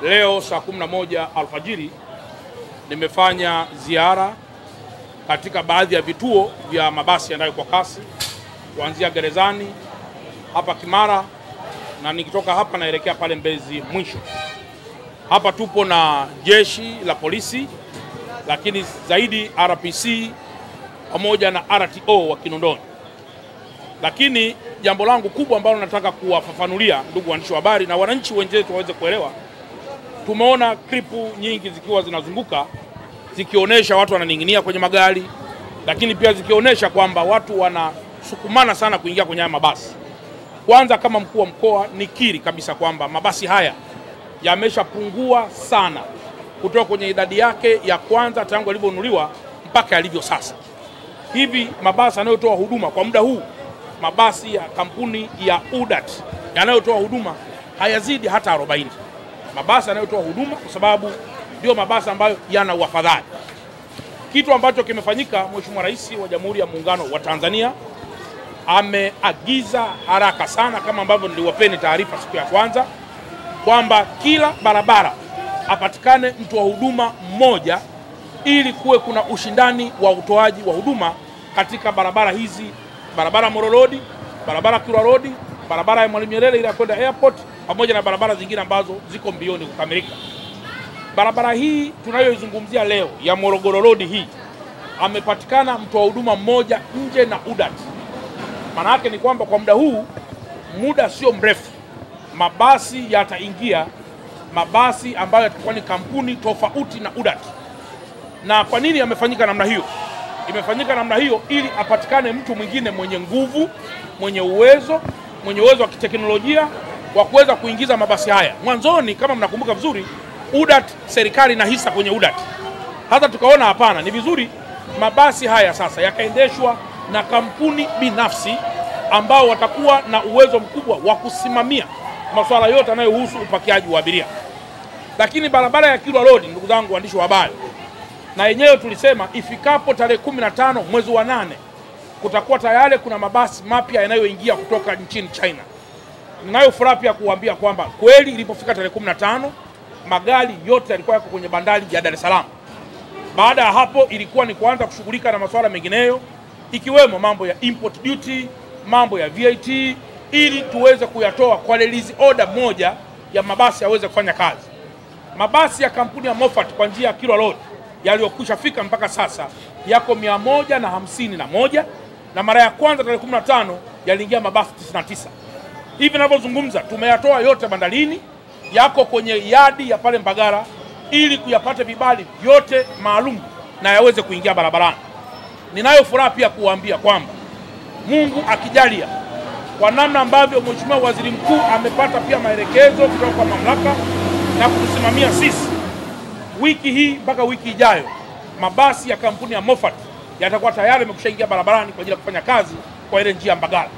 Leo saa 11 alfajiri nimefanya ziara katika baadhi ya vituo vya mabasi yaendayo kwa kasi kuanzia Gerezani hapa Kimara, na nikitoka hapa naelekea pale Mbezi mwisho. Hapa tupo na jeshi la polisi, lakini zaidi RPC pamoja na RTO wa Kinondoni. Lakini jambo langu kubwa ambalo nataka kuwafafanulia ndugu waandishi wa habari na wananchi wenzetu waweze kuelewa, tumeona klipu nyingi zikiwa zinazunguka zikionyesha watu wananing'inia kwenye magari, lakini pia zikionyesha kwamba watu wanasukumana sana kuingia kwenye mabasi. Kwanza, kama mkuu wa mkoa nikiri kabisa kwamba mabasi haya yameshapungua sana kutoka kwenye idadi yake ya kwanza tangu yalivyonunuliwa mpaka yalivyo sasa. Hivi mabasi yanayotoa huduma kwa muda huu, mabasi ya kampuni ya UDAT yanayotoa huduma hayazidi hata 40. Mabasi yanayotoa huduma, kwa sababu ndio mabasi ambayo yana uafadhali. Kitu ambacho kimefanyika, Mheshimiwa Rais wa Jamhuri ya Muungano wa Tanzania ameagiza haraka sana, kama ambavyo niliwapeni taarifa siku ya kwanza, kwamba kila barabara apatikane mtu wa huduma mmoja, ili kuwe kuna ushindani wa utoaji wa huduma katika barabara hizi: barabara Moro Road, barabara Kilwa Road, barabara ya Mwalimu Nyerere ile kwenda airport, pamoja na barabara zingine ambazo ziko mbioni kukamilika. Barabara hii tunayoizungumzia leo ya Morogoro Road hii, amepatikana mtu wa huduma mmoja nje na UDAT. Maana yake ni kwamba kwa muda huu, muda sio mrefu, mabasi yataingia, mabasi ambayo yatakuwa ni kampuni tofauti na UDAT. Na kwa nini yamefanyika namna hiyo? Imefanyika namna hiyo ili apatikane mtu mwingine mwenye nguvu, mwenye uwezo wa kiteknolojia wa kuweza kuingiza mabasi haya. Mwanzoni, kama mnakumbuka vizuri, UDAT, serikali na hisa kwenye UDAT. Hata tukaona hapana, ni vizuri mabasi haya sasa yakaendeshwa na kampuni binafsi ambao watakuwa na uwezo mkubwa wa kusimamia masuala yote yanayohusu upakiaji wa abiria. Lakini barabara ya Kilwa Road, ndugu zangu waandishi wa habari, na yenyewe tulisema ifikapo tarehe 15 mwezi wa 8 kutakuwa tayari kuna mabasi mapya yanayoingia kutoka nchini China. Ninayo furaha pia kuambia kwamba kweli ilipofika tarehe 15 magari yote yalikuwa yako kwenye bandari ya Dar es Salaam. Baada ya hapo ilikuwa ni kuanza kushughulika na masuala mengineyo, ikiwemo mambo ya import duty, mambo ya VAT, ili tuweze kuyatoa kwa release order moja ya mabasi yaweze kufanya kazi. Mabasi ya kampuni ya Moffat kwa njia ya Kilwa Road yaliyokwisha fika mpaka sasa yako 151, na mara ya kwanza tarehe 15 yaliingia mabasi 99. Hivi ninavyozungumza tumeyatoa yote bandarini, yako kwenye yadi ya pale Mbagara, ili kuyapata vibali vyote maalum na yaweze kuingia barabarani. Ninayo furaha pia kuambia kwamba Mungu akijalia, kwa namna ambavyo Mheshimiwa Waziri Mkuu amepata pia maelekezo kutoka kwa mamlaka na kutusimamia sisi, wiki hii mpaka wiki ijayo mabasi ya kampuni ya Moffat yatakuwa tayari yamekwishaingia barabarani kwa ajili ya kufanya kazi kwa ile njia Mbagala.